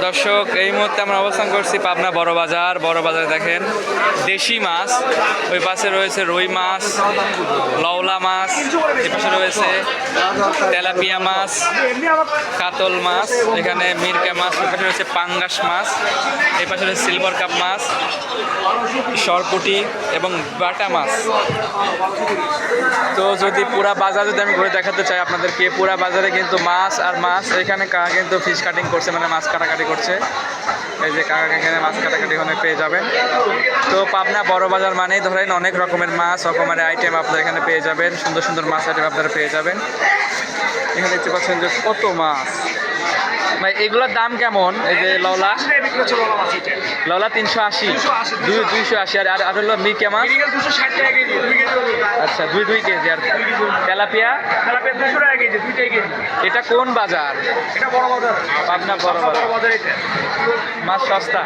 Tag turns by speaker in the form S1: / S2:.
S1: দর্শক, এই মুহূর্তে আমরা অবস্থান করছি পাবনা বড় বাজার। বড় বাজারে দেখেন দেশি মাছ, ওই পাশে রয়েছে রুই মাছ, লওলা মাছ, এই পাশে রয়েছে তেলাপিয়া মাছ, কাতল মাছ, এখানে মিরকা মাছ, ওই পাশে রয়েছে পাঙ্গাস মাছ, এই পাশে রয়েছে সিলভার কাপ মাছ, সরপুটি এবং বাটা মাছ। তো যদি পুরা বাজার যদি আমি ঘুরে দেখাতে চাই আপনাদেরকে, পুরা বাজারে কিন্তু মাছ আর মাছ। এখানে কাকা কিন্তু ফিশ কাটিং করছে, মানে মাছ কাটাকাটি করছে। এই যে কাকা এখানে মাছ কাটাকাটি ওখানে পেয়ে যাবেন। তো পাবনা বড় বাজার মানেই ধরেন অনেক রকমের মাছ, রকমের আইটেম আপনারা এখানে পেয়ে যাবেন, সুন্দর সুন্দর মাছ আইটেম আপনারা পেয়ে যাবেন। এখানে দেখতে পাচ্ছেন যে কত মাছ। ভাই এগুলোর দাম কেমন? এই যে লওলা, লওলা 380, 280, আর হলো মিরকা মাছ আচ্ছা 2 কেজি, আর তেলাপিয়া এটা কোন বাজার?
S2: এটা বড় বাজার,
S1: পাবনা বড় বাজার।
S2: বাজার এটা
S1: মাছ সস্তা।